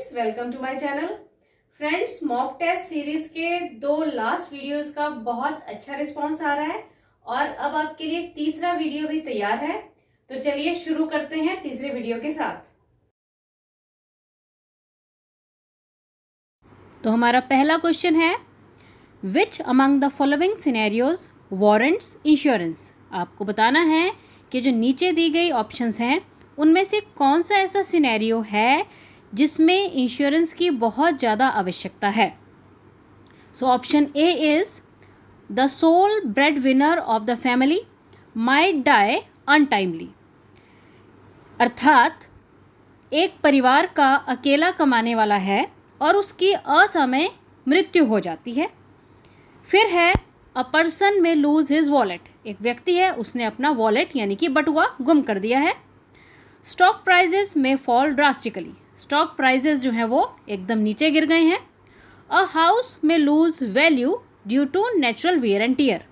Friends, welcome to my channel. Friends, mock test series के 2 last videos का बहुत अच्छा रिस्पांस आ रहा है और अब आपके लिए तीसरा वीडियो भी तैयार है। तो चलिए शुरू करते हैं तीसरे वीडियो के साथ। तो हमारा पहला क्वेश्चन है, which among the following scenarios warrants insurance. आपको बताना है कि जो नीचे दी गई ऑप्शंस हैं उनमें से कौन सा ऐसा सिनेरियो है जिसमें इंश्योरेंस की बहुत ज़्यादा आवश्यकता है। So option A is the sole breadwinner of the family might die untimely. अर्थात एक परिवार का अकेला कमाने वाला है और उसकी असमय मृत्यु हो जाती है। फिर है अ पर्सन में लूज हिज वॉलेट। एक व्यक्ति है, उसने अपना वॉलेट यानी कि बटुआ गुम कर दिया है। स्टॉक प्राइजेस में फॉल ड्रास्टिकली। स्टॉक प्राइजेस जो हैं वो एकदम नीचे गिर गए हैं। अ हाउस में lose value due to natural wear and tear.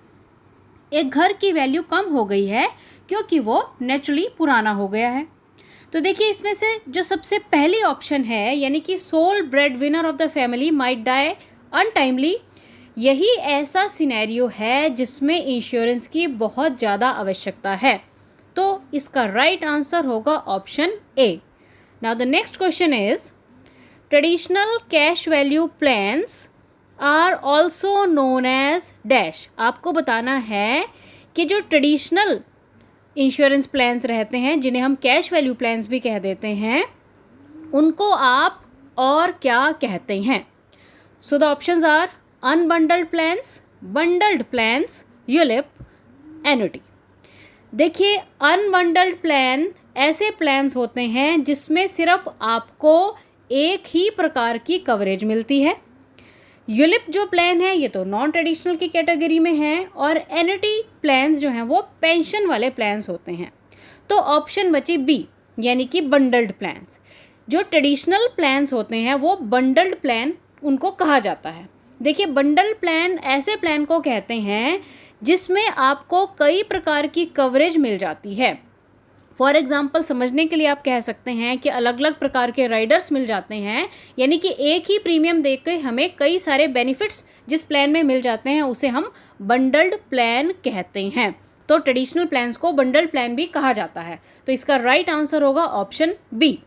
एक घर की वैल्यू कम हो गई है क्योंकि वो नेचुरली पुराना हो गया है। तो देखिए, इसमें से जो सबसे पहली ऑप्शन है यानी कि sole breadwinner of the family might die untimely, यही ऐसा सिनेरियो है जिसमें इंश्योरेंस की बहुत ज़्यादा आवश्यकता है। तो इसका राइट आंसर होगा option A. Now the next question is, traditional cash value plans are also known as dash. आपको बताना है कि जो ट्रेडिशनल इंश्योरेंस प्लान्स रहते हैं, जिन्हें हम कैश वैल्यू प्लान्स भी कह देते हैं, उनको आप और क्या कहते हैं। So the options are unbundled plans, bundled plans, ULIP, annuity. देखिए, अनबंडल्ड प्लान ऐसे प्लान्स होते हैं जिसमें सिर्फ आपको एक ही प्रकार की कवरेज मिलती है। यूलिप जो प्लान है ये तो नॉन ट्रेडिशनल की कैटेगरी में है और एन्युटी प्लान्स जो हैं वो पेंशन वाले प्लान्स होते हैं। तो ऑप्शन बची बी यानी कि बंडल्ड प्लान्स। जो ट्रेडिशनल प्लान्स होते हैं वो बंडल्ड प्लान उनको कहा जाता है। देखिए, बंडल प्लान ऐसे प्लान को कहते हैं जिसमें आपको कई प्रकार की कवरेज मिल जाती है। फॉर एग्जांपल, समझने के लिए आप कह सकते हैं कि अलग अलग प्रकार के राइडर्स मिल जाते हैं, यानी कि एक ही प्रीमियम देकर हमें कई सारे बेनिफिट्स जिस प्लान में मिल जाते हैं उसे हम बंडल्ड प्लान कहते हैं। तो ट्रेडिशनल प्लान्स को बंडल्ड प्लान भी कहा जाता है। तो इसका राइट आंसर होगा option B.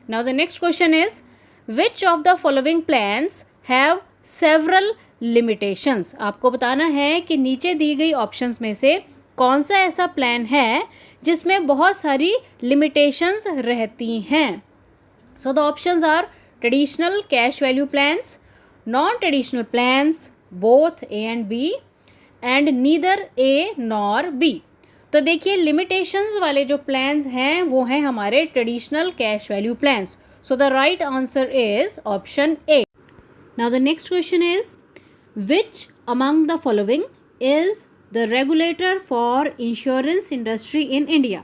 Now the next question is, which of the following plans have several limitations. आपको बताना है कि नीचे दी गई ऑप्शंस में से कौन सा ऐसा प्लान है जिसमें बहुत सारी लिमिटेशंस रहती हैं। So the options are traditional cash value plans, non traditional plans, both A and B, and neither A nor B. तो देखिए, लिमिटेशंस वाले जो प्लान्स हैं वो हैं हमारे traditional cash value plans. So the right answer is option A. Now the next question is, which among the following is the regulator for insurance industry in India?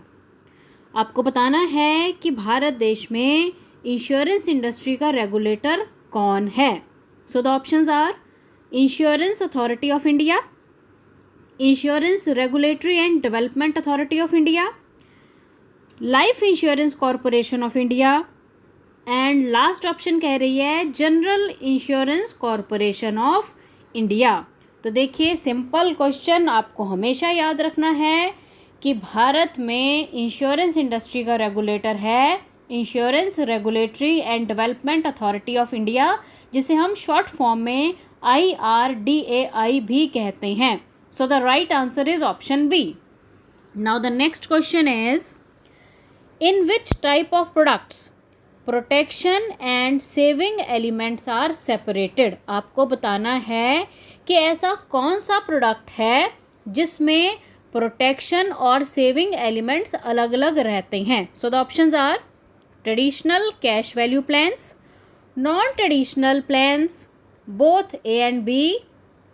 आपको बताना है कि भारत देश में इंश्योरेंस इंडस्ट्री का रेगुलेटर कौन है। So the options are insurance authority of India, insurance regulatory and development authority of India, life insurance corporation of India, and last option कह रही है general insurance corporation of India. तो देखिए, simple question आपको हमेशा याद रखना है कि भारत में इंश्योरेंस इंडस्ट्री का रेगुलेटर है insurance regulatory and development authority of India, जिसे हम शॉर्ट फॉर्म में IRDAI भी कहते हैं। So the right answer is option B. Now the next question is, in which type of products protection and saving elements are separated. आपको बताना है कि ऐसा कौन सा प्रोडक्ट है जिसमें प्रोटेक्शन और सेविंग एलिमेंट्स अलग अलग रहते हैं। So the options are traditional cash value plans, non traditional plans, both A and B,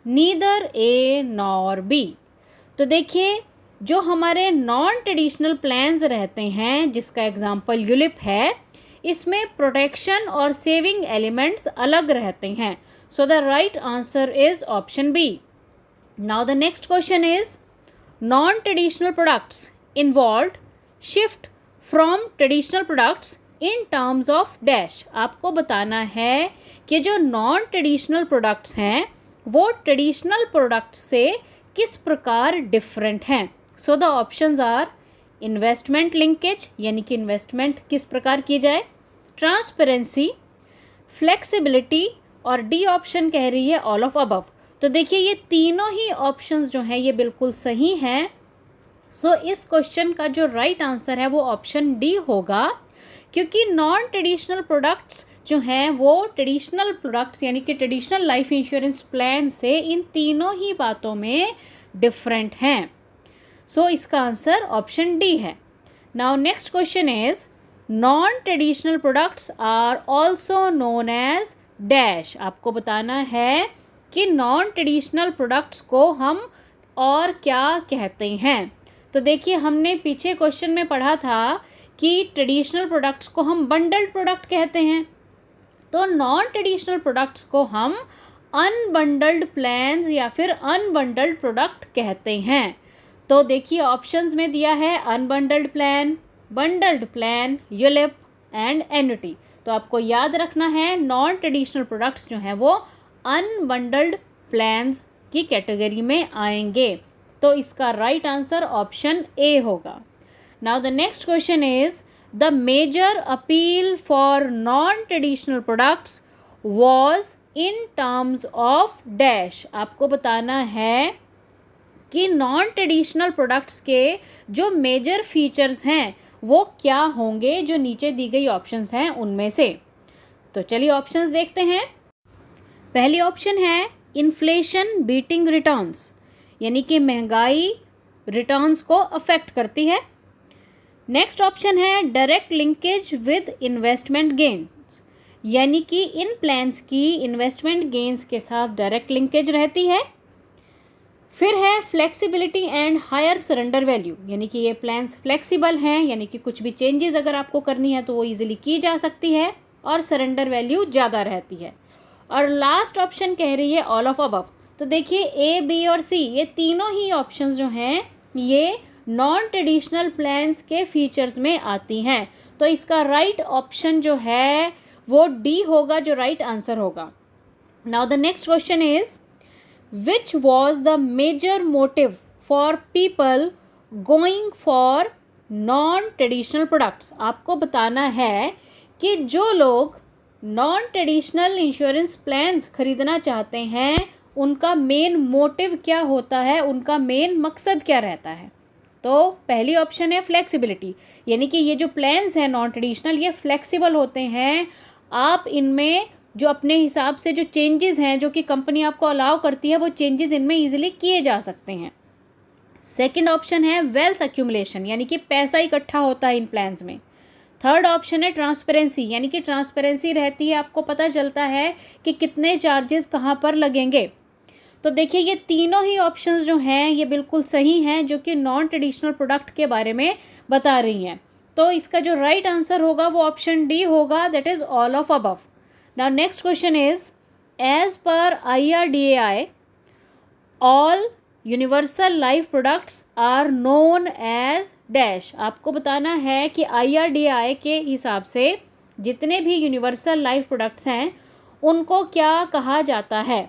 neither A nor B. तो देखिए, जो हमारे नॉन ट्रेडिशनल प्लान्स रहते हैं, जिसका एग्जाम्पल यूलिप है, इसमें प्रोटेक्शन और सेविंग एलिमेंट्स अलग रहते हैं। So the right answer is option B. Now the next question is, non traditional products involve shift from traditional products in terms of dash. आपको बताना है कि जो नॉन ट्रेडिशनल प्रोडक्ट्स हैं वो ट्रेडिशनल प्रोडक्ट्स से किस प्रकार डिफरेंट हैं। So the options are investment linkage, यानी कि इन्वेस्टमेंट किस प्रकार की जाए, ट्रांसपेरेंसी, फ्लेक्सिबिलिटी, और डी ऑप्शन कह रही है ऑल ऑफ अबव। तो देखिए ये तीनों ही ऑप्शंस जो हैं ये बिल्कुल सही हैं। सो इस क्वेश्चन का जो राइट आंसर है वो ऑप्शन डी होगा, क्योंकि नॉन ट्रेडिशनल प्रोडक्ट्स जो हैं वो ट्रेडिशनल प्रोडक्ट्स यानी कि ट्रेडिशनल लाइफ इंश्योरेंस प्लान से इन तीनों ही बातों में डिफरेंट हैं। सो इसका आंसर ऑप्शन डी है। Now next question is non traditional products are also known as dash. आपको बताना है कि नॉन ट्रेडिशनल प्रोडक्ट्स को हम और क्या कहते हैं। तो देखिए हमने पीछे क्वेश्चन में पढ़ा था कि ट्रेडिशनल प्रोडक्ट्स को हम बंडल्ड प्रोडक्ट कहते हैं, तो नॉन ट्रेडिशनल प्रोडक्ट्स को हम अनबंडल्ड प्लान्स या फिर अनबंडल्ड प्रोडक्ट कहते हैं। तो देखिए ऑप्शंस में दिया है unbundled plan, bundled plan, ULIP and annuity. तो आपको याद रखना है नॉन ट्रेडिशनल प्रोडक्ट्स जो हैं वो अनबंडल्ड प्लान्स की कैटेगरी में आएंगे। तो इसका राइट आंसर ऑप्शन ए होगा। Now the next question is the major appeal for non traditional products was in terms of dash. आपको बताना है कि नॉन ट्रेडिशनल प्रोडक्ट्स के जो मेजर फीचर्स हैं वो क्या होंगे, जो नीचे दी गई ऑप्शंस हैं उनमें से। तो चलिए ऑप्शंस देखते हैं। पहली ऑप्शन है इन्फ्लेशन बीटिंग रिटर्न्स, यानी कि महंगाई रिटर्न्स को अफेक्ट करती है। नेक्स्ट ऑप्शन है direct linkage with investment gains, यानी कि इन प्लान्स की इन्वेस्टमेंट गेन्स के साथ डायरेक्ट लिंकेज रहती है। फिर है flexibility and higher surrender value, यानी कि ये प्लान्स फ्लेक्सिबल हैं, यानी कि कुछ भी चेंजेस अगर आपको करनी है तो वो इजीली की जा सकती है, और सरेंडर वैल्यू ज़्यादा रहती है। और लास्ट ऑप्शन कह रही है ऑल ऑफ अबव। तो देखिए ए, बी और सी ये तीनों ही ऑप्शंस जो हैं ये नॉन ट्रेडिशनल प्लान्स के फीचर्स में आती हैं। तो इसका राइट ऑप्शन जो है वो डी होगा, जो राइट आंसर होगा। Now the next question is which was the major motive for people going for non traditional products. आपको बताना है कि जो लोग नॉन ट्रेडिशनल इंश्योरेंस प्लान्स खरीदना चाहते हैं उनका मेन मोटिव क्या होता है, उनका मेन मकसद क्या रहता है। तो पहली ऑप्शन है फ्लेक्सिबिलिटी, यानी कि ये जो प्लान्स हैं नॉन ट्रेडिशनल ये फ्लेक्सिबल होते हैं। आप इनमें जो अपने हिसाब से जो चेंजेस हैं जो कि कंपनी आपको अलाउ करती है वो चेंजेस इनमें ईजिली किए जा सकते हैं। सेकंड ऑप्शन है वेल्थ एक्यूमुलेशन, यानी कि पैसा इकट्ठा होता है इन प्लान्स में। थर्ड ऑप्शन है ट्रांसपेरेंसी, यानी कि ट्रांसपेरेंसी रहती है, आपको पता चलता है कि कितने चार्जेस कहाँ पर लगेंगे। तो देखिए ये तीनों ही ऑप्शंस जो हैं ये बिल्कुल सही हैं, जो कि नॉन ट्रेडिशनल प्रोडक्ट के बारे में बता रही हैं। तो इसका जो राइट आंसर होगा वो ऑप्शन डी होगा, that is all of above. Now next question is as per IRDAI all universal life products are known as dash. आपको बताना है कि IRDAI के हिसाब से जितने भी यूनिवर्सल लाइफ प्रोडक्ट्स हैं उनको क्या कहा जाता है।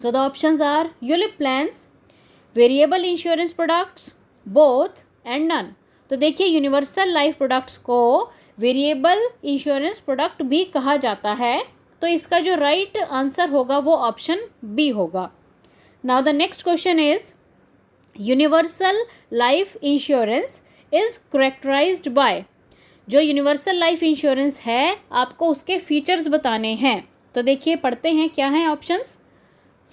So the options are ULIP plans, variable insurance products, both and none. तो देखिए यूनिवर्सल लाइफ प्रोडक्ट्स को वेरिएबल इंश्योरेंस प्रोडक्ट भी कहा जाता है, तो इसका जो राइट आंसर होगा वो ऑप्शन बी होगा। Now the next question is universal life insurance is characterized by. जो यूनिवर्सल लाइफ इंश्योरेंस है आपको उसके फीचर्स बताने हैं। तो देखिए पढ़ते हैं क्या हैं ऑप्शंस।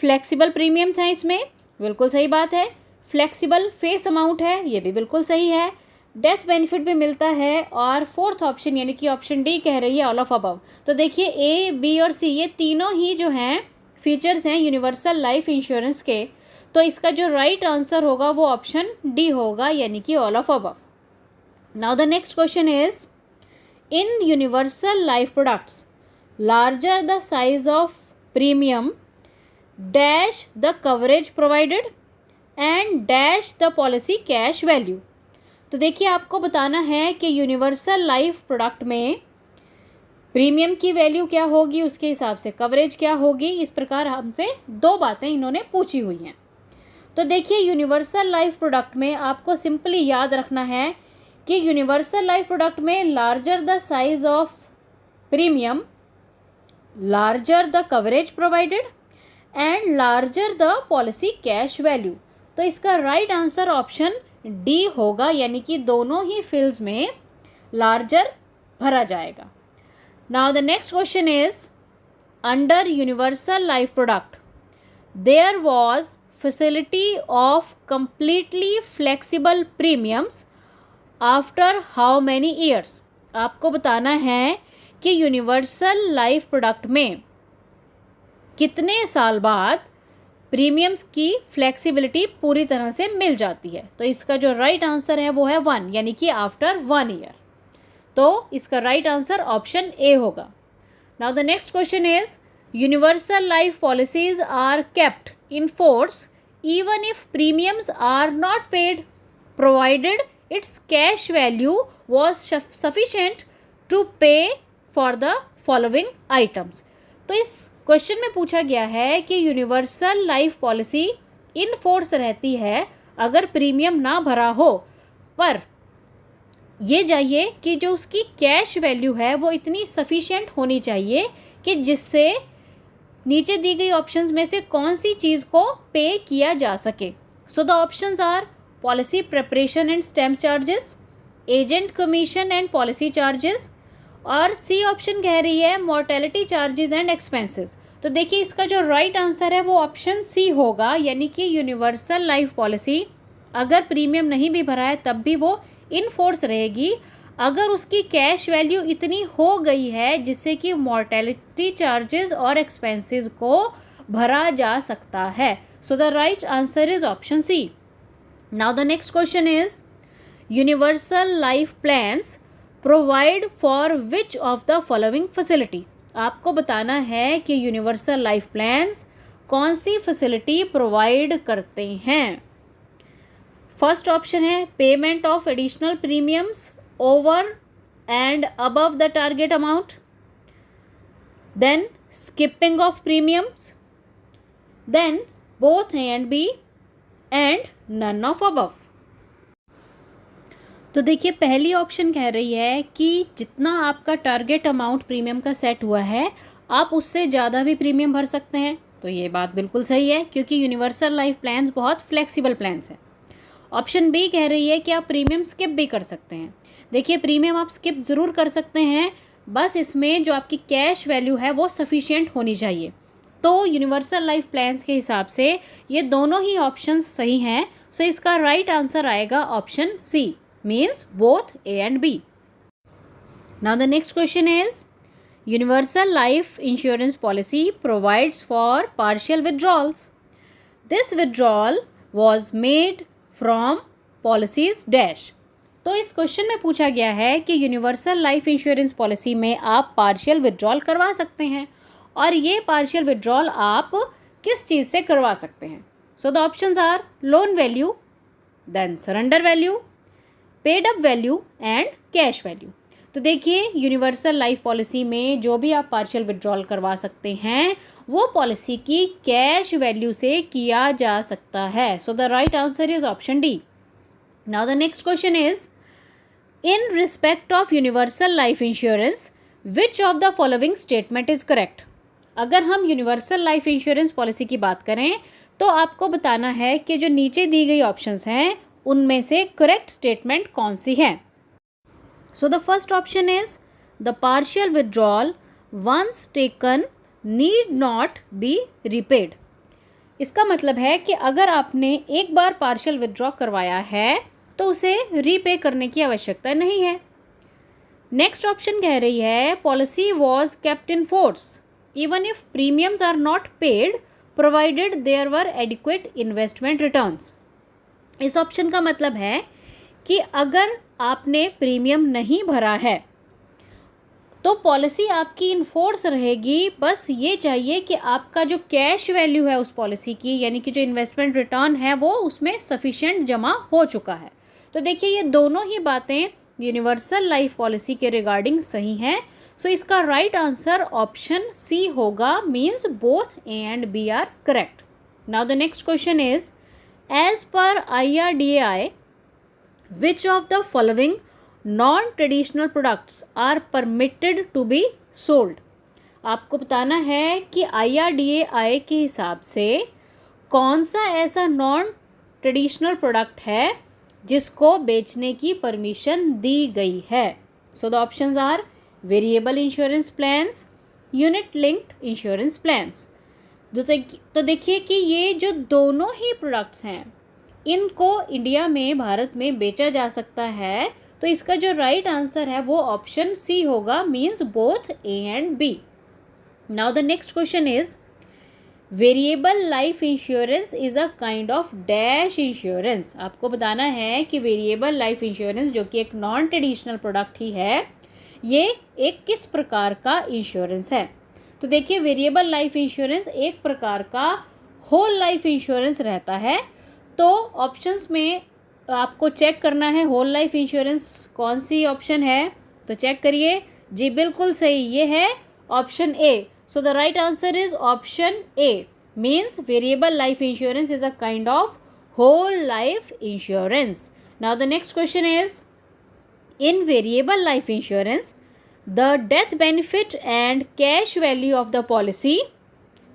फ्लेक्सिबल प्रीमियम्स हैं इसमें, बिल्कुल सही बात है। फ्लेक्सिबल फेस अमाउंट है, ये भी बिल्कुल सही है। डेथ बेनिफिट भी मिलता है। और फोर्थ ऑप्शन यानी कि ऑप्शन डी कह रही है ऑल ऑफ अबव। तो देखिए ए, बी और सी ये तीनों ही जो हैं फीचर्स हैं यूनिवर्सल लाइफ इंश्योरेंस के, तो इसका जो राइट आंसर होगा वो ऑप्शन डी होगा, यानी कि all of above. Now the next question is in universal life products larger the size of premium dash the coverage provided and dash the policy cash value. तो देखिए आपको बताना है कि यूनिवर्सल लाइफ प्रोडक्ट में प्रीमियम की value क्या होगी, उसके हिसाब से कवरेज क्या होगी। इस प्रकार हमसे दो बातें इन्होंने पूछी हुई हैं। तो देखिए यूनिवर्सल लाइफ प्रोडक्ट में आपको सिंपली याद रखना है कि यूनिवर्सल लाइफ प्रोडक्ट में larger the size of premium, larger the coverage provided and larger the policy cash value. तो इसका राइट आंसर ऑप्शन डी होगा, यानी कि दोनों ही फील्ड्स में लार्जर भरा जाएगा। Now the next question is under universal life product there was facility of completely flexible premiums after how many years. आपको बताना है कि यूनिवर्सल लाइफ प्रोडक्ट में कितने साल बाद प्रीमियम्स की फ्लेक्सिबिलिटी पूरी तरह से मिल जाती है। तो इसका जो राइट आंसर है वो है 1, यानी कि आफ्टर 1 ईयर। तो इसका राइट आंसर ऑप्शन ए होगा। Now the next question is universal life policies are kept in force even if premiums are not paid provided its cash value was sufficient to pay for the following items. तो इस question में पूछा गया है कि universal life policy in force रहती है अगर प्रीमियम ना भरा हो, पर ये चाहिए कि जो उसकी कैश वैल्यू है वो इतनी सफिशिएंट होनी चाहिए कि जिससे नीचे दी गई ऑप्शंस में से कौन सी चीज़ को पे किया जा सके। So the options are policy preparation and stamp charges, agent commission and policy charges, और सी ऑप्शन कह रही है मॉर्टेलिटी चार्जेस एंड एक्सपेंसेस। तो देखिए इसका जो राइट आंसर है वो ऑप्शन सी होगा, यानी कि यूनिवर्सल लाइफ पॉलिसी अगर प्रीमियम नहीं भी भरा है तब भी वो इन फोर्स रहेगी अगर उसकी कैश वैल्यू इतनी हो गई है जिससे कि मॉर्टेलिटी चार्जेस और एक्सपेंसेस को भरा जा सकता है। So the right answer is option C. Now the next question is universal life plans provide for which of the following facility. आपको बताना है कि यूनिवर्सल लाइफ प्लान्स कौन सी फैसिलिटी प्रोवाइड करते हैं। फर्स्ट ऑप्शन है payment of additional premiums over and above the target amount, then skipping of premiums, then both A and B, and none of above. तो देखिए पहली ऑप्शन कह रही है कि जितना आपका टारगेट अमाउंट प्रीमियम का सेट हुआ है आप उससे ज़्यादा भी प्रीमियम भर सकते हैं। तो ये बात बिल्कुल सही है क्योंकि यूनिवर्सल लाइफ प्लान्स बहुत फ्लेक्सिबल प्लान्स हैं। ऑप्शन बी कह रही है कि आप प्रीमियम स्किप भी कर सकते हैं। देखिए प्रीमियम आप स्किप ज़रूर कर सकते हैं, बस इसमें जो आपकी कैश वैल्यू है वो सफिशिएंट होनी चाहिए। तो यूनिवर्सल लाइफ प्लान्स के हिसाब से ये दोनों ही ऑप्शंस सही हैं। सो इसका राइट आंसर आएगा option C, means both A and B. Now the next question is universal life insurance policy provides for partial withdrawals. This withdrawal was made from policies dash. तो इस question में पूछा गया है कि universal life insurance policy में आप partial withdrawal करवा सकते हैं और ये पार्शियल विड्रॉल आप किस चीज़ से करवा सकते हैं। So the options are loan value, then surrender value, paid up value and cash value. तो देखिए यूनिवर्सल लाइफ पॉलिसी में जो भी आप पार्शियल विड्रॉल करवा सकते हैं वो पॉलिसी की कैश वैल्यू से किया जा सकता है। So the right answer is option D. Now the next question is in respect of universal life insurance which of the following statement is correct. अगर हम यूनिवर्सल लाइफ इंश्योरेंस पॉलिसी की बात करें तो आपको बताना है कि जो नीचे दी गई ऑप्शंस हैं उनमें से करेक्ट स्टेटमेंट कौन सी है। So the first option is the partial withdrawal once taken need not be repaid. इसका मतलब है कि अगर आपने एक बार पार्शियल विड्रॉ करवाया है तो उसे रीपे करने की आवश्यकता नहीं है। नेक्स्ट ऑप्शन कह रही है policy was kept in force even if premiums are not paid provided there were adequate investment returns. इस ऑप्शन का मतलब है कि अगर आपने प्रीमियम नहीं भरा है तो पॉलिसी आपकी इनफोर्स रहेगी, बस ये चाहिए कि आपका जो कैश वैल्यू है उस पॉलिसी की यानी कि जो इन्वेस्टमेंट रिटर्न है वो उसमें सफिशिएंट जमा हो चुका है। तो देखिए ये दोनों ही बातें यूनिवर्सल लाइफ पॉलिसी के रिगार्डिंग सही हैं। सो इसका राइट आंसर ऑप्शन सी होगा, means both A and B are correct. Now the next question is, as per IRDAI which of the following non-traditional products are permitted to be sold? आपको बताना है कि IRDAI के हिसाब से कौन सा ऐसा नॉन ट्रेडिशनल प्रोडक्ट है जिसको बेचने की परमिशन दी गई है। So the options are variable insurance plans, unit linked insurance plans. तो देखिए कि ये जो दोनों ही प्रोडक्ट्स हैं इनको इंडिया में, भारत में बेचा जा सकता है। तो इसका जो राइट आंसर है वो ऑप्शन सी होगा, means both A and B. Now the next question is, variable life insurance is a kind of dash insurance. आपको बताना है कि वेरिएबल लाइफ इंश्योरेंस जो कि एक नॉन ट्रेडिशनल प्रोडक्ट ही है, ये एक किस प्रकार का इंश्योरेंस है। तो देखिए वेरिएबल लाइफ इंश्योरेंस एक प्रकार का होल लाइफ इंश्योरेंस रहता है। तो ऑप्शंस में आपको चेक करना है होल लाइफ इंश्योरेंस कौन सी ऑप्शन है, तो चेक करिए। जी बिल्कुल सही, ये है option A. So the right answer is option A, means variable life insurance is a kind of whole life insurance. Now the next question is, in variable life insurance the death benefit and cash value of the policy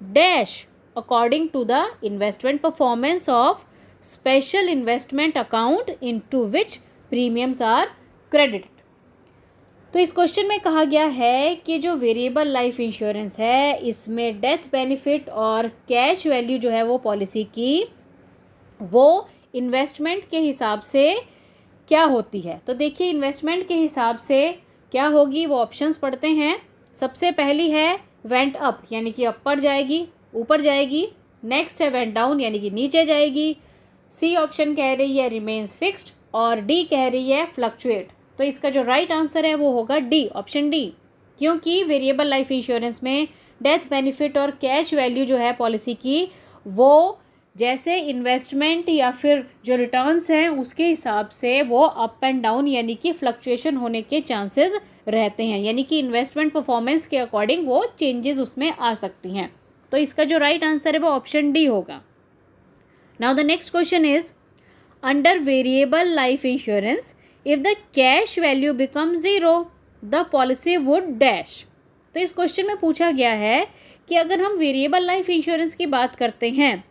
dash according to the investment performance of special investment account into which premiums are credited। तो इस question में कहा गया है कि जो variable life insurance है इसमें डेथ बेनिफिट और कैश वैल्यू जो है वो पॉलिसी की, वो इन्वेस्टमेंट के हिसाब से क्या होती है। तो देखिए इन्वेस्टमेंट के हिसाब से क्या होगी वो ऑप्शंस पढ़ते हैं। सबसे पहली है वेंट अप, यानी कि अपर जाएगी, ऊपर जाएगी। नेक्स्ट है वेंट डाउन, यानी कि नीचे जाएगी। सी ऑप्शन कह रही है रिमेन्स फिक्स्ड और डी कह रही है फ्लक्चुएट। तो इसका जो राइट आंसर है वो होगा डी, ऑप्शन डी, क्योंकि वेरिएबल लाइफ इंश्योरेंस में डेथ बेनिफिट और कैश वैल्यू जो है पॉलिसी की, वो जैसे इन्वेस्टमेंट या फिर जो रिटर्न्स हैं उसके हिसाब से वो अप एंड डाउन यानी कि फ्लक्चुएशन होने के चांसेस रहते हैं, यानी कि इन्वेस्टमेंट परफॉर्मेंस के अकॉर्डिंग वो चेंजेस उसमें आ सकती हैं। तो इसका जो राइट आंसर है वो ऑप्शन डी होगा। Now the next question is, under variable life insurance if the cash value become zero the policy would dash. तो इस क्वेश्चन में पूछा गया है कि अगर हम वेरिएबल लाइफ इंश्योरेंस की बात करते हैं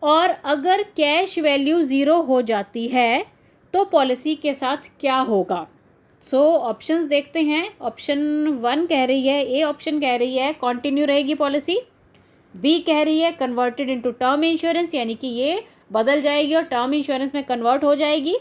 और अगर कैश वैल्यू ज़ीरो हो जाती है तो पॉलिसी के साथ क्या होगा। सो ऑप्शंस देखते हैं। ऑप्शन 1 कह रही है, ए ऑप्शन कह रही है कंटिन्यू रहेगी पॉलिसी। बी कह रही है कन्वर्टेड इनटू टर्म इंश्योरेंस, यानी कि ये बदल जाएगी और टर्म इंश्योरेंस में कन्वर्ट हो जाएगी।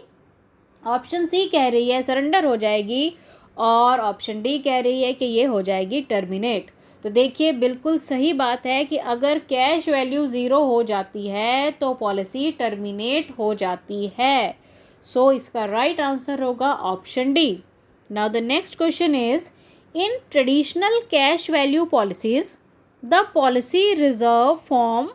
ऑप्शन सी कह रही है सरेंडर हो जाएगी और ऑप्शन डी कह रही है कि ये हो जाएगी टर्मिनेट। तो देखिए बिल्कुल सही बात है कि अगर कैश वैल्यू ज़ीरो हो जाती है तो पॉलिसी टर्मिनेट हो जाती है। सो इसका राइट आंसर होगा option D. Now the next question is, in traditional cash value policies the policy reserve form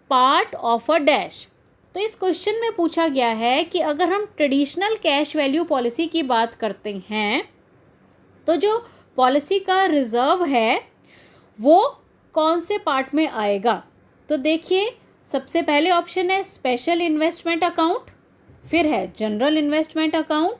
part of a dash. तो इस क्वेश्चन में पूछा गया है कि अगर हम ट्रेडिशनल कैश वैल्यू पॉलिसी की बात करते हैं तो जो पॉलिसी का रिजर्व है वो कौन से पार्ट में आएगा। तो देखिए सबसे पहले ऑप्शन है स्पेशल इन्वेस्टमेंट अकाउंट, फिर है जनरल इन्वेस्टमेंट अकाउंट,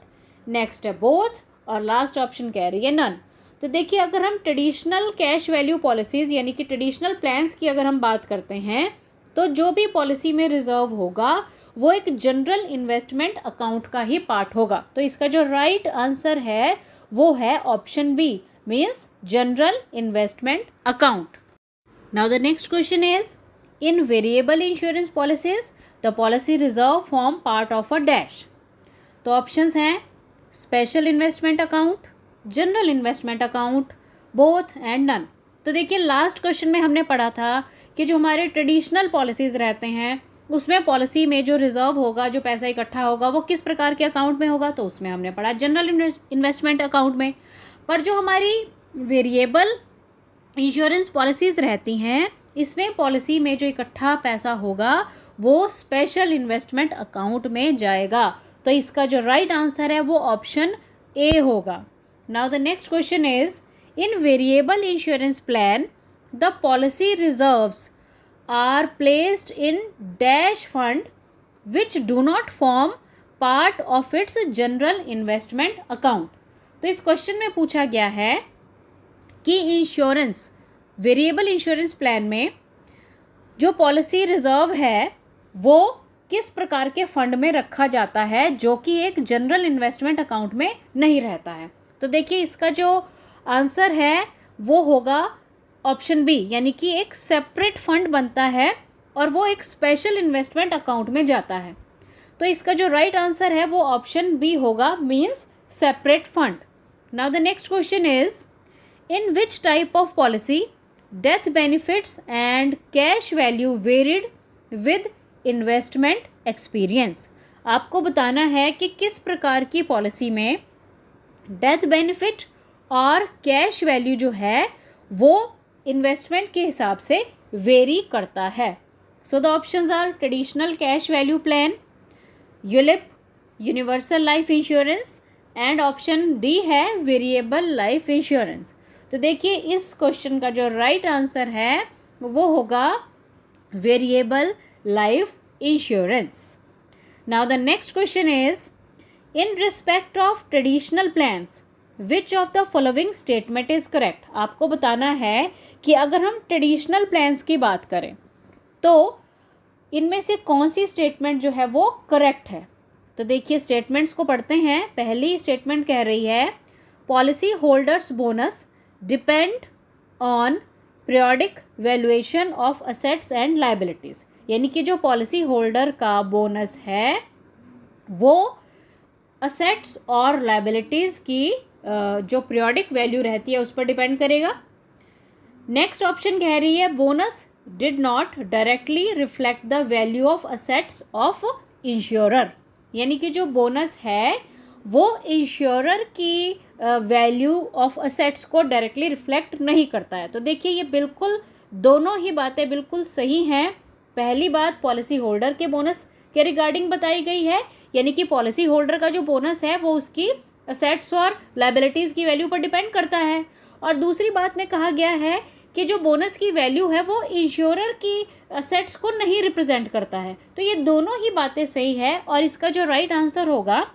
नेक्स्ट है बोथ और लास्ट ऑप्शन कह रही है नन। तो देखिए अगर हम ट्रेडिशनल कैश वैल्यू पॉलिसीज़ यानी कि ट्रेडिशनल प्लान्स की अगर हम बात करते हैं तो जो भी पॉलिसी में रिजर्व होगा वो एक जनरल इन्वेस्टमेंट अकाउंट का ही पार्ट होगा। तो इसका जो राइट आंसर है वो है option B, means general investment account. Now the next question is, in variable insurance policies the policy reserve form part of a dash। तो ऑप्शंस हैं special investment account, general investment account, both and none. तो देखिए last question में हमने पढ़ा था कि जो हमारे ट्रेडिशनल पॉलिसीज़ रहते हैं उसमें पॉलिसी में जो रिजर्व होगा, जो पैसा इकट्ठा होगा वो किस प्रकार के अकाउंट में होगा, तो उसमें हमने पढ़ा जनरल इन्वेस्टमेंट अकाउंट में। पर जो हमारी वेरिएबल इंश्योरेंस पॉलिसीज़ रहती हैं इसमें पॉलिसी में जो इकट्ठा पैसा होगा वो स्पेशल इन्वेस्टमेंट अकाउंट में जाएगा। तो इसका जो राइट आंसर है वो ऑप्शन ए होगा। Now the next question is, in variable insurance plan the policy reserves are placed in dash fund which do not form part of its general investment account. तो इस question में पूछा गया है कि इंश्योरेंस वेरिएबल इंश्योरेंस प्लान में जो policy reserve है वो किस प्रकार के फंड में रखा जाता है जो कि एक जनरल इन्वेस्टमेंट अकाउंट में नहीं रहता है। तो देखिए इसका जो आंसर है वो होगा ऑप्शन बी, यानी कि एक सेपरेट फंड बनता है और वो एक स्पेशल इन्वेस्टमेंट अकाउंट में जाता है। तो इसका जो राइट आंसर है वो ऑप्शन बी होगा, means separate fund. Now the next question is, in which type of policy death benefits and cash value varied with investment experience. आपको बताना है कि किस प्रकार की पॉलिसी में डेथ बेनिफिट और कैश वैल्यू जो है वो इन्वेस्टमेंट के हिसाब से वेरी करता है। So the options are traditional cash value plan, ULIP, universal life insurance and option D है वेरिएबल लाइफ इंश्योरेंस। तो देखिए इस क्वेश्चन का जो राइट आंसर है वो होगा variable life insurance. Now the next question is, in respect of traditional plans which of the following statement is correct. आपको बताना है कि अगर हम ट्रेडिशनल प्लान्स की बात करें तो इनमें से कौन सी स्टेटमेंट जो है वो करेक्ट है। तो देखिए स्टेटमेंट्स को पढ़ते हैं। पहली स्टेटमेंट कह रही है, policy holders bonus depend on periodic valuation of assets and liabilities, यानी कि जो पॉलिसी होल्डर का बोनस है वो असेट्स और लायबिलिटीज़ की जो पीरियोडिक वैल्यू रहती है उस पर डिपेंड करेगा। नेक्स्ट ऑप्शन कह रही है, bonus did not directly reflect the value of assets of insurer, यानी कि जो बोनस है वो इंश्योरर की वैल्यू ऑफ असेट्स को डायरेक्टली रिफ्लेक्ट नहीं करता है। तो देखिए ये बिल्कुल दोनों ही बातें बिल्कुल सही हैं। पहली बात पॉलिसी होल्डर के बोनस के रिगार्डिंग बताई गई है, यानी कि पॉलिसी होल्डर का जो बोनस है वो उसकी असेट्स और लायबिलिटीज़ की वैल्यू पर डिपेंड करता है। और दूसरी बात में कहा गया है कि जो बोनस की वैल्यू है वो इंश्योरर की असेट्स को नहीं रिप्रेजेंट करता है। तो ये दोनों ही बातें सही है और इसका जो राइट आंसर होगा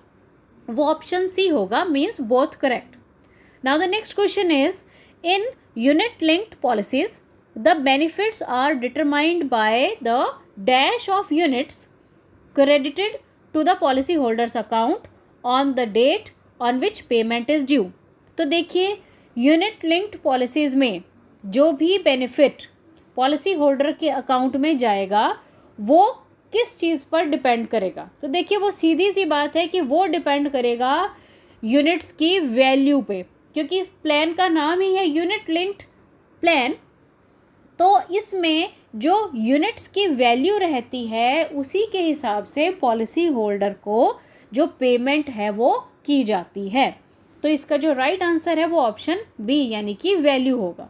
वो ऑप्शन सी होगा, means both correct. Now the next question is, in unit linked policies the benefits are determined by the dash of units credited to the policy holders account on the date on which payment is due. तो देखिए unit linked policies में जो भी benefit policy holder के account में जाएगा वो किस चीज़ पर डिपेंड करेगा। तो देखिए वो सीधी सी बात है कि वो डिपेंड करेगा यूनिट्स की वैल्यू पे, क्योंकि इस प्लान का नाम ही है यूनिट लिंक्ड प्लान। तो इसमें जो यूनिट्स की वैल्यू रहती है उसी के हिसाब से पॉलिसी होल्डर को जो पेमेंट है वो की जाती है। तो इसका जो राइट आंसर है वो ऑप्शन बी, यानी कि वैल्यू होगा।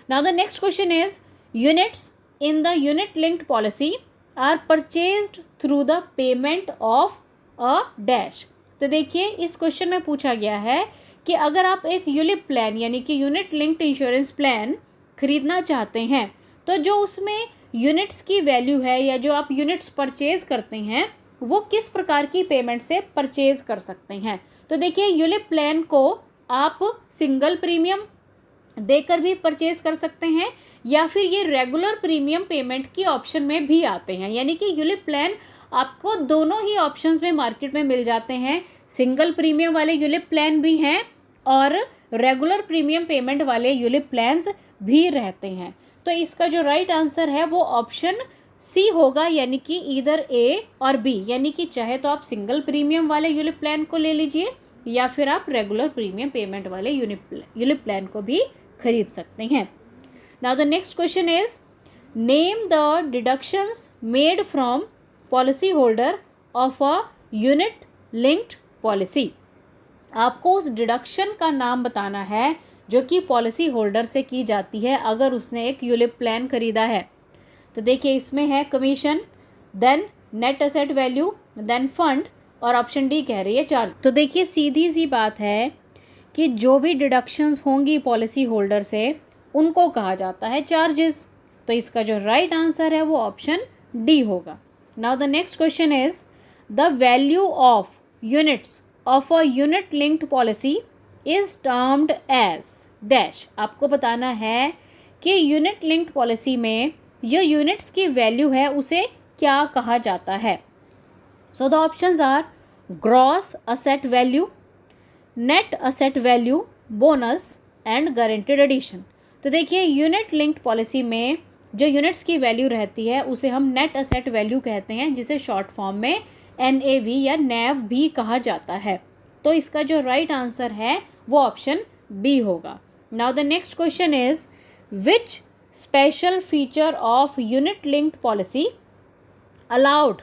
Now the next question is, units in the unit linked policy are purchased through the payment of a dash. तो देखिए इस क्वेश्चन में पूछा गया है कि अगर आप एक यूलिप प्लान यानी कि यूनिट लिंक्ड इंश्योरेंस प्लान खरीदना चाहते हैं तो जो उसमें यूनिट्स की वैल्यू है या जो आप यूनिट्स परचेज करते हैं वो किस प्रकार की पेमेंट से परचेज कर सकते हैं। तो देखिए यूलिप प्लान को आप सिंगल प्रीमियम देकर भी परचेज कर सकते हैं या फिर ये रेगुलर प्रीमियम पेमेंट की ऑप्शन में भी आते हैं, यानी कि यूलिप प्लान आपको दोनों ही ऑप्शंस में मार्केट में मिल जाते हैं। सिंगल प्रीमियम वाले यूलिप प्लान भी हैं और रेगुलर प्रीमियम पेमेंट वाले यूलिप प्लान्स भी रहते हैं। तो इसका जो राइट आंसर है वो ऑप्शन सी होगा, यानी कि ईदर ए और बी, यानी कि चाहे तो आप सिंगल प्रीमियम वाले यूलिप प्लान को ले लीजिए या फिर आप रेगुलर प्रीमियम पेमेंट वाले यूलिप प्लान को भी खरीद सकते हैं। Now the next question is, name the deductions made from policy holder of a unit linked policy. आपको उस डिडक्शन का नाम बताना है जो कि पॉलिसी होल्डर से की जाती है अगर उसने एक यूलिप प्लान खरीदा है। तो देखिए इसमें है commission, then net asset value, then fund और ऑप्शन डी कह रही है चार्ज। तो देखिए सीधी सी बात है कि जो भी डिडक्शंस होंगी पॉलिसी होल्डर से उनको कहा जाता है चार्जेस। तो इसका जो राइट आंसर है वो ऑप्शन डी होगा। Now the next question is the value of units of a unit linked policy is termed as dash. आपको बताना है कि यूनिट लिंक्ड पॉलिसी में जो यूनिट्स की वैल्यू है उसे क्या कहा जाता है। So the options are gross asset value, net asset value, bonus and guaranteed addition. तो देखिए यूनिट लिंक्ड पॉलिसी में जो यूनिट्स की वैल्यू रहती है उसे हम नेट असेट वैल्यू कहते हैं, जिसे शॉर्ट फॉर्म में NAV या NAV भी कहा जाता है। तो इसका जो राइट आंसर है वो ऑप्शन बी होगा। Now the next question is which special feature of unit linked policy allowed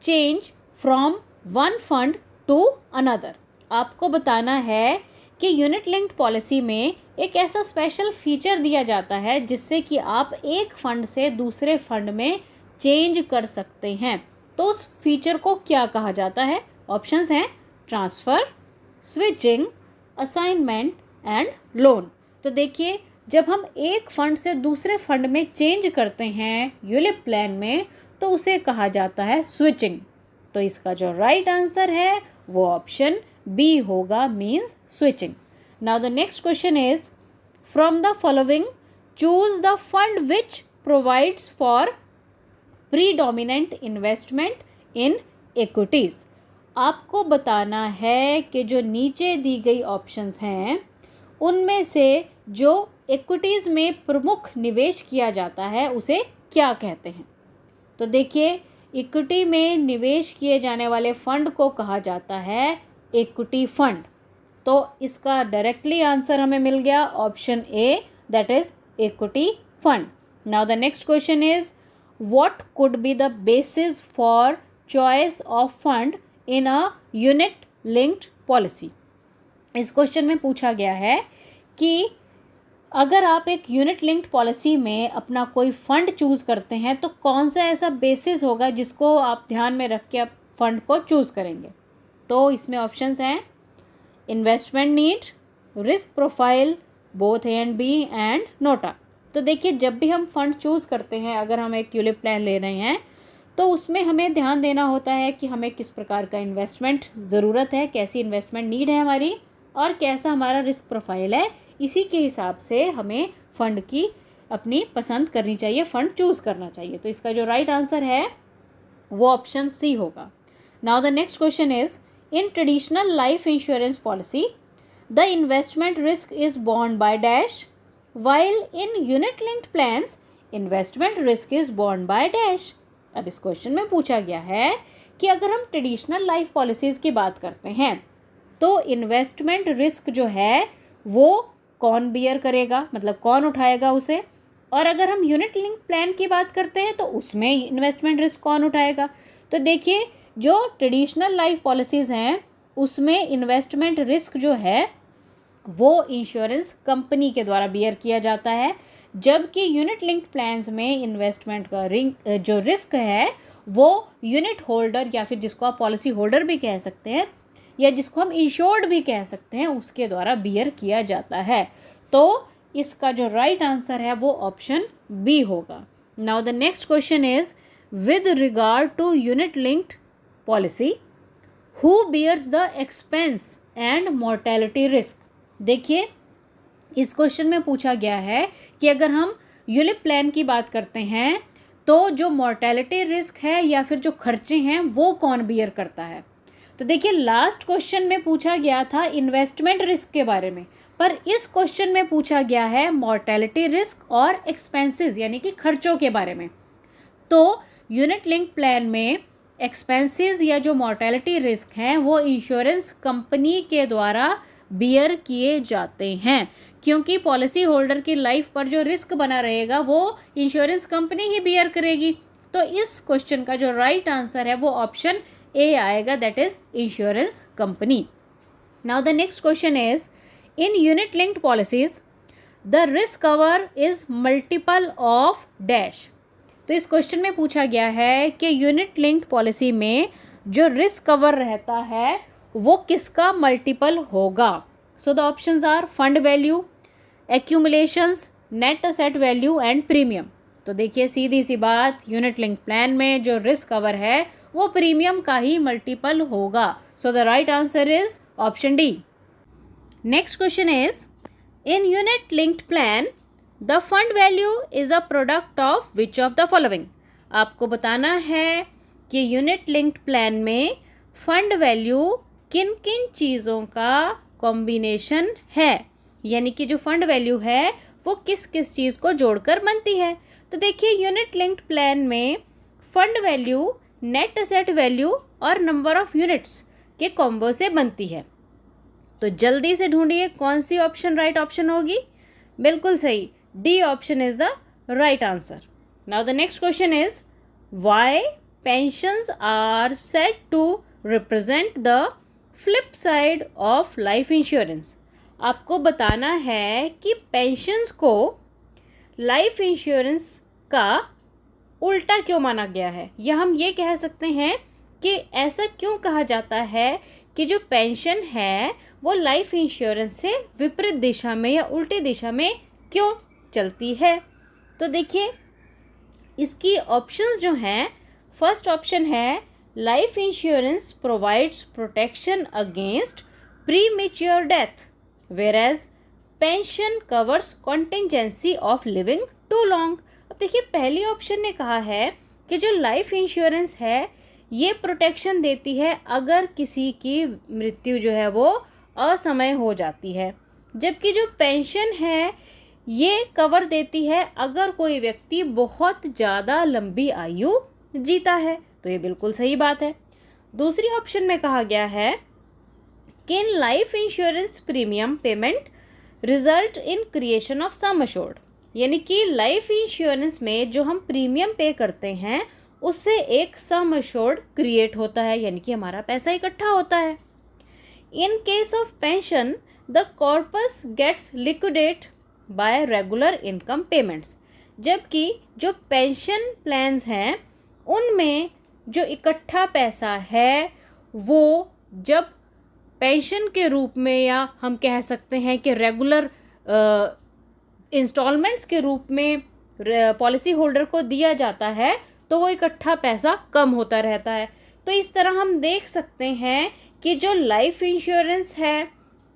change from one fund to another. आपको बताना है कि यूनिट लिंक्ड पॉलिसी में एक ऐसा स्पेशल फीचर दिया जाता है जिससे कि आप एक फंड से दूसरे फंड में चेंज कर सकते हैं। तो उस फीचर को क्या कहा जाता है? ऑप्शंस हैं transfer, switching, assignment and loan. तो देखिए जब हम एक फंड से दूसरे फंड में चेंज करते हैं यूलिप प्लान में तो उसे कहा जाता है स्विचिंग। तो इसका जो राइट आंसर है वो ऑप्शन बी होगा, means switching. Now the next question is from the following choose the fund which provides for predominant investment in equities. आपको बताना है कि जो नीचे दी गई ऑप्शंस हैं उनमें से जो इक्विटीज़ में प्रमुख निवेश किया जाता है उसे क्या कहते हैं। तो देखिए इक्विटी में निवेश किए जाने वाले फंड को कहा जाता है इक्विटी फंड। तो इसका डायरेक्टली आंसर हमें मिल गया option A, that is equity fund. Now the next question is what could be the basis for choice of fund in a unit linked policy. इस क्वेश्चन में पूछा गया है कि अगर आप एक यूनिट लिंक्ड पॉलिसी में अपना कोई फंड चूज़ करते हैं तो कौन सा ऐसा बेसिस होगा जिसको आप ध्यान में रख के आप फंड को चूज़ करेंगे। तो इसमें ऑप्शंस हैं investment need, risk profile, both A and B and NOTA. तो देखिए जब भी हम फंड चूज़ करते हैं, अगर हम एक यूलिप प्लान ले रहे हैं तो उसमें हमें ध्यान देना होता है कि हमें किस प्रकार का इन्वेस्टमेंट ज़रूरत है, कैसी इन्वेस्टमेंट नीड है हमारी और कैसा हमारा रिस्क प्रोफाइल है। इसी के हिसाब से हमें फ़ंड की अपनी पसंद करनी चाहिए, फ़ंड चूज़ करना चाहिए। तो इसका जो राइट आंसर है वो ऑप्शन सी होगा। Now the next question is in traditional life insurance policy the investment risk is borne by dash while in unit linked plans investment risk is borne by dash. अब इस question में पूछा गया है कि अगर हम ट्रेडिशनल लाइफ पॉलिसीज़ की बात करते हैं तो इन्वेस्टमेंट रिस्क जो है वो कौन बियर करेगा, मतलब कौन उठाएगा उसे, और अगर हम यूनिट लिंक प्लान की बात करते हैं तो उसमें इन्वेस्टमेंट रिस्क कौन उठाएगा। तो देखिए जो ट्रेडिशनल लाइफ पॉलिसीज़ हैं उसमें इन्वेस्टमेंट रिस्क जो है वो इंश्योरेंस कंपनी के द्वारा बियर किया जाता है, जबकि यूनिट लिंक प्लान्स में इन्वेस्टमेंट का जो रिस्क है वो यूनिट होल्डर या फिर जिसको आप पॉलिसी होल्डर भी कह सकते हैं या जिसको हम इंश्योर्ड भी कह सकते हैं उसके द्वारा बियर किया जाता है। तो इसका जो राइट आंसर है वो ऑप्शन बी होगा। Now the next question is with regard to unit linked policy who bears the expense and mortality risk. देखिए इस क्वेश्चन में पूछा गया है कि अगर हम यूलिप प्लान की बात करते हैं तो जो मोर्टेलिटी रिस्क है या फिर जो खर्चे हैं वो कौन बियर करता है। तो देखिए लास्ट क्वेश्चन में पूछा गया था इन्वेस्टमेंट रिस्क के बारे में, पर इस क्वेश्चन में पूछा गया है मोर्टेलिटी रिस्क और एक्सपेंसेस यानी कि खर्चों के बारे में। तो यूनिट लिंक प्लान में एक्सपेंसेस या जो मोर्टेलिटी रिस्क हैं वो इंश्योरेंस कंपनी के द्वारा बियर किए जाते हैं, क्योंकि पॉलिसी होल्डर की लाइफ पर जो रिस्क बना रहेगा वो इंश्योरेंस कंपनी ही बियर करेगी। तो इस क्वेश्चन का जो राइट आंसर है वो ऑप्शन ए आएगा, that is insurance company. Now the next question is in unit linked policies the risk cover is multiple of dash. तो इस क्वेश्चन में पूछा गया है कि यूनिट लिंक्ड पॉलिसी में जो रिस्क कवर रहता है वो किसका मल्टीपल होगा? So the options are fund value, accumulations, net asset value and premium. तो देखिए सीधी सी बात, यूनिट लिंक प्लान में जो रिस्क कवर है वो प्रीमियम का ही मल्टीपल होगा। So the right answer is option D. Next question is, in unit linked plan the fund value is a product of which of the following. आपको बताना है कि यूनिट लिंक्ड प्लान में fund value किन किन चीज़ों का कॉम्बिनेशन है, यानी कि जो फंड वैल्यू है वो किस किस चीज़ को जोड़कर बनती है। तो देखिए यूनिट लिंक्ड प्लान में fund value net asset value और नंबर ऑफ यूनिट्स के कॉम्बो से बनती है। तो जल्दी से ढूंढिए कौन सी ऑप्शन राइट ऑप्शन होगी। बिल्कुल सही, D option is the right answer. Now the next question is, why pensions are said to represent the flip side of life insurance. आपको बताना है कि पेंशंस को लाइफ इंश्योरेंस का उल्टा क्यों माना गया है, या हम ये कह सकते हैं कि ऐसा क्यों कहा जाता है कि जो पेंशन है वो लाइफ इंश्योरेंस से विपरीत दिशा में या उल्टी दिशा में क्यों चलती है। तो देखिए इसकी ऑप्शंस जो हैं, फर्स्ट ऑप्शन है life insurance provides protection against premature death, whereas pension covers contingency of living too long. अब देखिए पहली ऑप्शन ने कहा है कि जो लाइफ इंश्योरेंस है ये प्रोटेक्शन देती है अगर किसी की मृत्यु जो है वो असमय हो जाती है, जबकि जो पेंशन है ये कवर देती है अगर कोई व्यक्ति बहुत ज़्यादा लंबी आयु जीता है। तो ये बिल्कुल सही बात है। दूसरी ऑप्शन में कहा गया है कि in life insurance premium payment result in creation of sum assured, यानी कि लाइफ इंश्योरेंस में जो हम प्रीमियम पे करते हैं उससे एक सम अश्योर्ड क्रिएट होता है, यानी कि हमारा पैसा इकट्ठा होता है। In case of pension the corpus gets liquidate by regular income payments, जबकि जो पेंशन प्लान्स हैं उनमें जो इकट्ठा पैसा है वो जब पेंशन के रूप में, या हम कह सकते हैं कि रेगुलर इंस्टॉलमेंट्स के रूप में पॉलिसी होल्डर को दिया जाता है, तो वो इकट्ठा पैसा कम होता रहता है। तो इस तरह हम देख सकते हैं कि जो लाइफ इंश्योरेंस है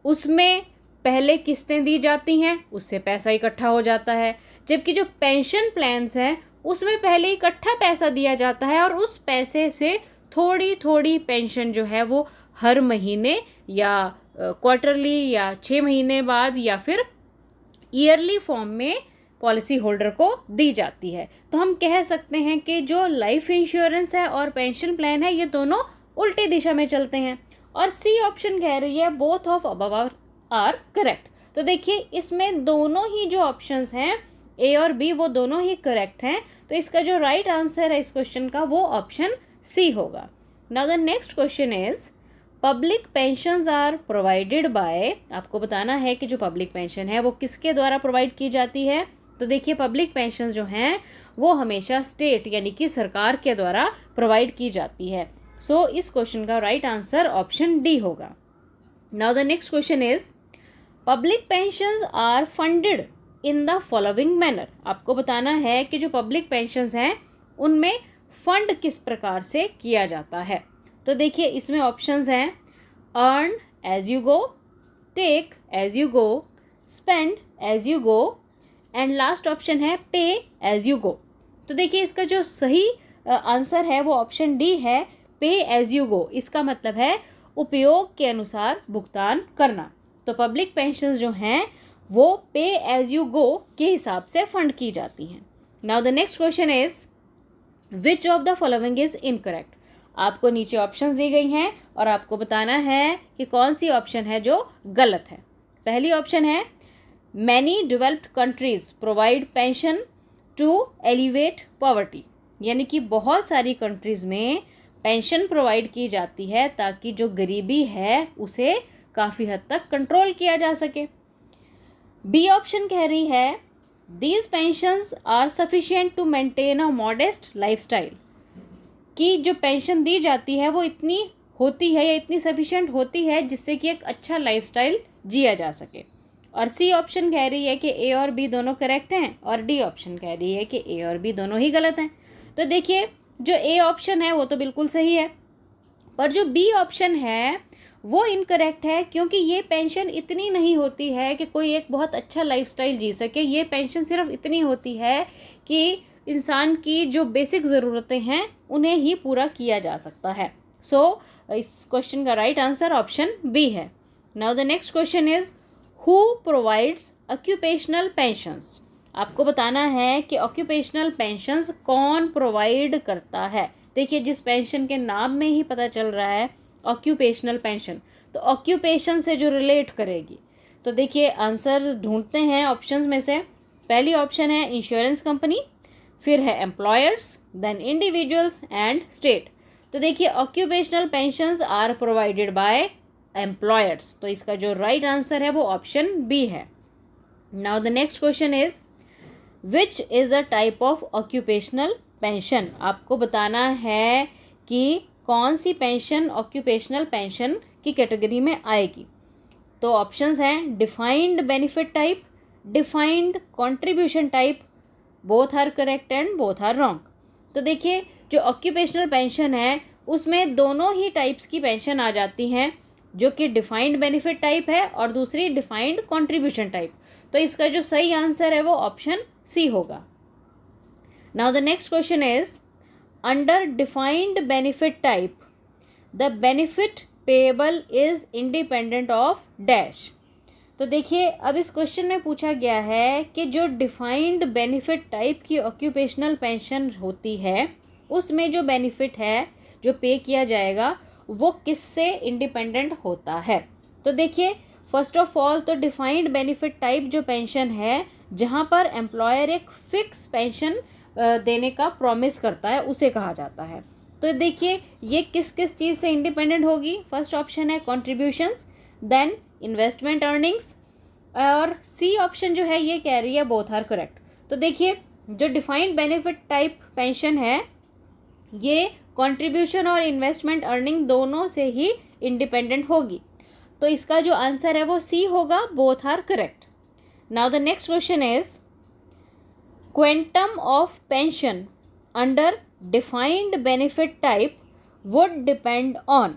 उसमें पहले किस्तें दी जाती हैं, उससे पैसा इकट्ठा हो जाता है, जबकि जो पेंशन प्लान्स हैं उसमें पहले इकट्ठा पैसा दिया जाता है और उस पैसे से थोड़ी थोड़ी पेंशन जो है वो हर महीने या क्वार्टरली या 6 महीने बाद या फिर ईयरली फॉर्म में पॉलिसी होल्डर को दी जाती है। तो हम कह सकते हैं कि जो लाइफ इंश्योरेंस है और पेंशन प्लान है ये दोनों उल्टी दिशा में चलते हैं। और सी ऑप्शन कह रही है both of above are correct. तो देखिए इसमें दोनों ही जो ऑप्शंस हैं ए और बी वो दोनों ही करेक्ट हैं। तो इसका जो राइट आंसर है इस क्वेश्चन का वो ऑप्शन सी होगा। Now the next question is, public pensions are provided by. आपको बताना है कि जो पब्लिक पेंशन है वो किसके द्वारा प्रोवाइड की जाती है। तो देखिए पब्लिक पेंशंस जो हैं वो हमेशा स्टेट यानी कि सरकार के द्वारा प्रोवाइड की जाती है। सो इस क्वेश्चन का राइट आंसर ऑप्शन डी होगा। Now the next question is, public pensions are funded in the following manner. आपको बताना है कि जो पब्लिक पेंशंस हैं उनमें फंड किस प्रकार से किया जाता है। तो देखिए इसमें ऑप्शंस हैं earn as you go, take as you go, spend as you go and last option है पे एज यू गो। तो देखिए इसका जो सही आंसर है वो ऑप्शन डी है, पे एज यू गो। इसका मतलब है उपयोग के अनुसार भुगतान करना। तो पब्लिक पेंशंस जो हैं वो पे एज यू गो के हिसाब से फंड की जाती हैं। Now the next question is, which of the following is incorrect. आपको नीचे ऑप्शंस दी गई हैं और आपको बताना है कि कौन सी ऑप्शन है जो गलत है। पहली ऑप्शन है many developed countries provide pension to elevate poverty, यानी कि बहुत सारी कंट्रीज़ में पेंशन प्रोवाइड की जाती है ताकि जो गरीबी है उसे काफ़ी हद तक कंट्रोल किया जा सके। बी ऑप्शन कह रही है these pensions are sufficient to maintain a modest lifestyle, कि जो पेंशन दी जाती है वो इतनी होती है या इतनी सफिशिएंट होती है जिससे कि एक अच्छा लाइफस्टाइल जिया जा सके। और सी ऑप्शन कह रही है कि ए और बी दोनों करेक्ट हैं, और डी ऑप्शन कह रही है कि ए और बी दोनों ही गलत हैं। तो देखिए जो ए ऑप्शन है वो तो बिल्कुल सही है, पर जो बी ऑप्शन है वो इनकरेक्ट है, क्योंकि ये पेंशन इतनी नहीं होती है कि कोई एक बहुत अच्छा लाइफस्टाइल जी सके। ये पेंशन सिर्फ इतनी होती है कि इंसान की जो बेसिक ज़रूरतें हैं उन्हें ही पूरा किया जा सकता है। सो इस क्वेश्चन का राइट आंसर ऑप्शन बी है। Now the next question is who provides occupational pensions. आपको बताना है कि ऑक्यूपेशनल पेंशंस कौन प्रोवाइड करता है। देखिए जिस पेंशन के नाम में ही पता चल रहा है ऑक्यूपेशनल पेंशन, तो ऑक्यूपेशन से जो रिलेट करेगी। तो देखिए आंसर ढूंढते हैं ऑप्शंस में से। पहली ऑप्शन है इंश्योरेंस कंपनी, फिर है employers, then individuals and state. तो देखिए occupational pensions are provided by employers, तो इसका जो राइट आंसर है वो ऑप्शन बी है। Now the next question is which is a type of occupational pension. आपको बताना है कि कौन सी पेंशन ऑक्यूपेशनल पेंशन की कैटेगरी में आएगी। तो ऑप्शंस हैं defined benefit type, defined contribution type, both are correct and both are wrong. तो देखिए जो ऑक्यूपेशनल पेंशन है उसमें दोनों ही टाइप्स की पेंशन आ जाती हैं, जो कि डिफाइंड बेनिफिट टाइप है और दूसरी डिफाइंड कंट्रीब्यूशन टाइप। तो इसका जो सही आंसर है वो ऑप्शन सी होगा। Now the next question is under defined benefit type the benefit payable is independent of dash. तो देखिए अब इस क्वेश्चन में पूछा गया है कि जो डिफाइंड बेनिफिट टाइप की ऑक्यूपेशनल पेंशन होती है उसमें जो बेनिफिट है जो पे किया जाएगा वो किससे इंडिपेंडेंट होता है। तो देखिए फर्स्ट ऑफ ऑल तो डिफाइंड बेनिफिट टाइप जो पेंशन है जहाँ पर एम्प्लॉयर एक फिक्स पेंशन देने का प्रॉमिस करता है उसे कहा जाता है। तो देखिए ये किस किस चीज़ से इंडिपेंडेंट होगी। फर्स्ट ऑप्शन है कॉन्ट्रीब्यूशंस, देन इन्वेस्टमेंट अर्निंग्स, और सी ऑप्शन जो है ये कह रही है बोथ आर करेक्ट। तो देखिए जो डिफाइंड बेनिफिट टाइप पेंशन है ये कंट्रीब्यूशन और इन्वेस्टमेंट अर्निंग दोनों से ही इंडिपेंडेंट होगी। तो इसका जो आंसर है वो सी होगा, both are correct. Now the next question is quantum of pension under defined benefit type would depend on.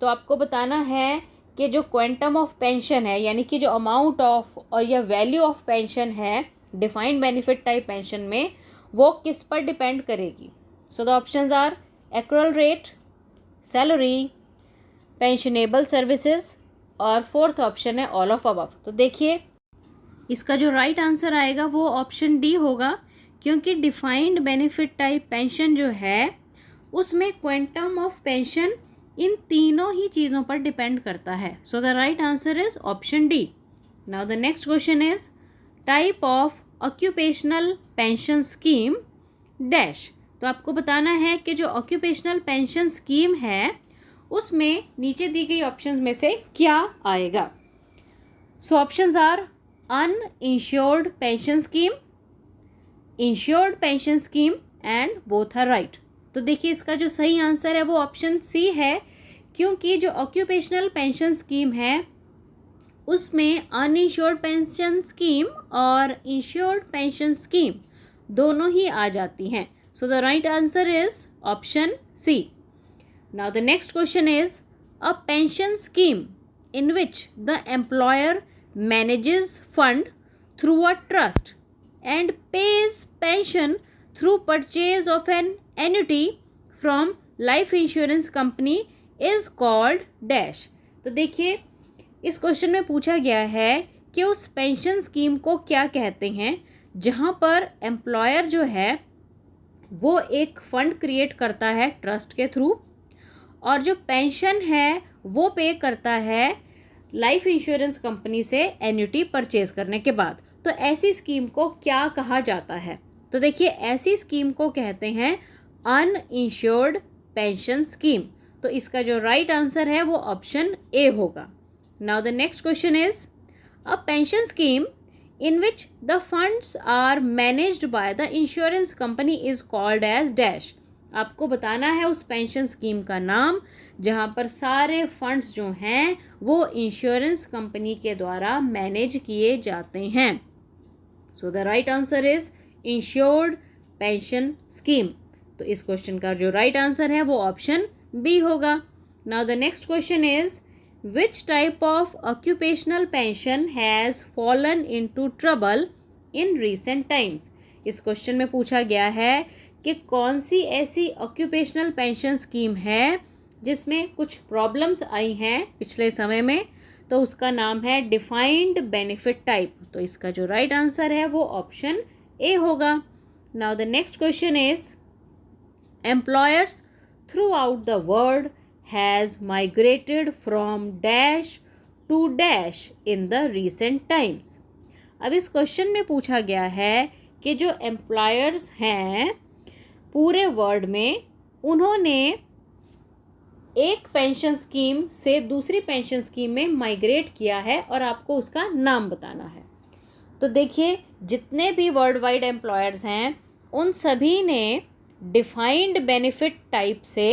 तो आपको बताना है कि जो क्वेंटम ऑफ पेंशन है यानी कि जो अमाउंट ऑफ और या वैल्यू ऑफ पेंशन है डिफाइंड बेनिफिट टाइप पेंशन में वो किस पर डिपेंड करेगी। So the options are accrual rate, salary, pensionable services, और फोर्थ ऑप्शन है ऑल ऑफ अबव। तो देखिए इसका जो राइट आंसर आएगा वो ऑप्शन डी होगा, क्योंकि डिफाइंड बेनिफिट टाइप पेंशन जो है उसमें क्वेंटम ऑफ पेंशन इन तीनों ही चीज़ों पर डिपेंड करता है। So the right answer is option D. Now the next question is type of occupational pension scheme dash. तो आपको बताना है कि जो ऑक्यूपेशनल पेंशन स्कीम है उसमें नीचे दी गई ऑप्शंस में से क्या आएगा। So options are uninsured pension scheme, insured pension scheme and both are right. तो देखिए इसका जो सही आंसर है वो ऑप्शन सी है, क्योंकि जो ऑक्यूपेशनल पेंशन स्कीम है उसमें अनइंश्योर्ड पेंशन स्कीम और इंश्योर्ड पेंशन स्कीम दोनों ही आ जाती हैं। So the right answer is option C. Now the next question is a pension scheme in which the employer manages fund through a trust and pays pension through purchase of an annuity from life insurance company is called dash। तो देखिए इस question में पूछा गया है कि उस pension scheme को क्या कहते हैं जहाँ पर एम्प्लॉयर जो है वो एक फ़ंड क्रिएट करता है ट्रस्ट के थ्रू, और जो पेंशन है वो पे करता है लाइफ इंश्योरेंस कंपनी से एन्युटी परचेज करने के बाद। तो ऐसी स्कीम को क्या कहा जाता है। तो देखिए ऐसी स्कीम को कहते हैं अनइंश्योर्ड पेंशन स्कीम। तो इसका जो राइट आंसर है वो ऑप्शन ए होगा। Now the next question is a pension scheme in which the funds are managed by the insurance company is called as dash. आपको बताना है उस पेंशन स्कीम का नाम जहाँ पर सारे फंड्स जो हैं वो इंश्योरेंस कंपनी के द्वारा मैनेज किए जाते हैं। So the right answer is insured pension scheme. तो इस क्वेश्चन का जो राइट आंसर है वो ऑप्शन बी होगा। Now the next question is which type of occupational pension has fallen into trouble in recent times. इस क्वेश्चन में पूछा गया है कि कौन सी ऐसी ऑक्यूपेशनल पेंशन स्कीम है जिसमें कुछ प्रॉब्लम्स आई हैं पिछले समय में, तो उसका नाम है डिफाइंड बेनिफिट टाइप। तो इसका जो राइट आंसर है वो ऑप्शन ए होगा। Now the next question is employers throughout the world has migrated from dash to dash in the recent times. अब इस क्वेश्चन में पूछा गया है कि जो एम्प्लॉयर्स हैं पूरे वर्ल्ड में, उन्होंने एक पेंशन स्कीम से दूसरी पेंशन स्कीम में माइग्रेट किया है और आपको उसका नाम बताना है। तो देखिए, जितने भी वर्ल्ड वाइड एम्प्लॉयर्स हैं उन सभी ने डिफाइंड बेनिफिट टाइप से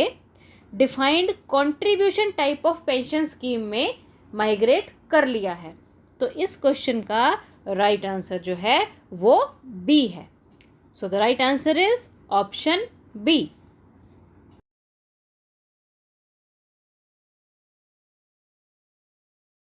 defined contribution type of pension scheme में माइग्रेट कर लिया है। तो इस क्वेश्चन का राइट आंसर जो है वो बी है। So the right answer is option B.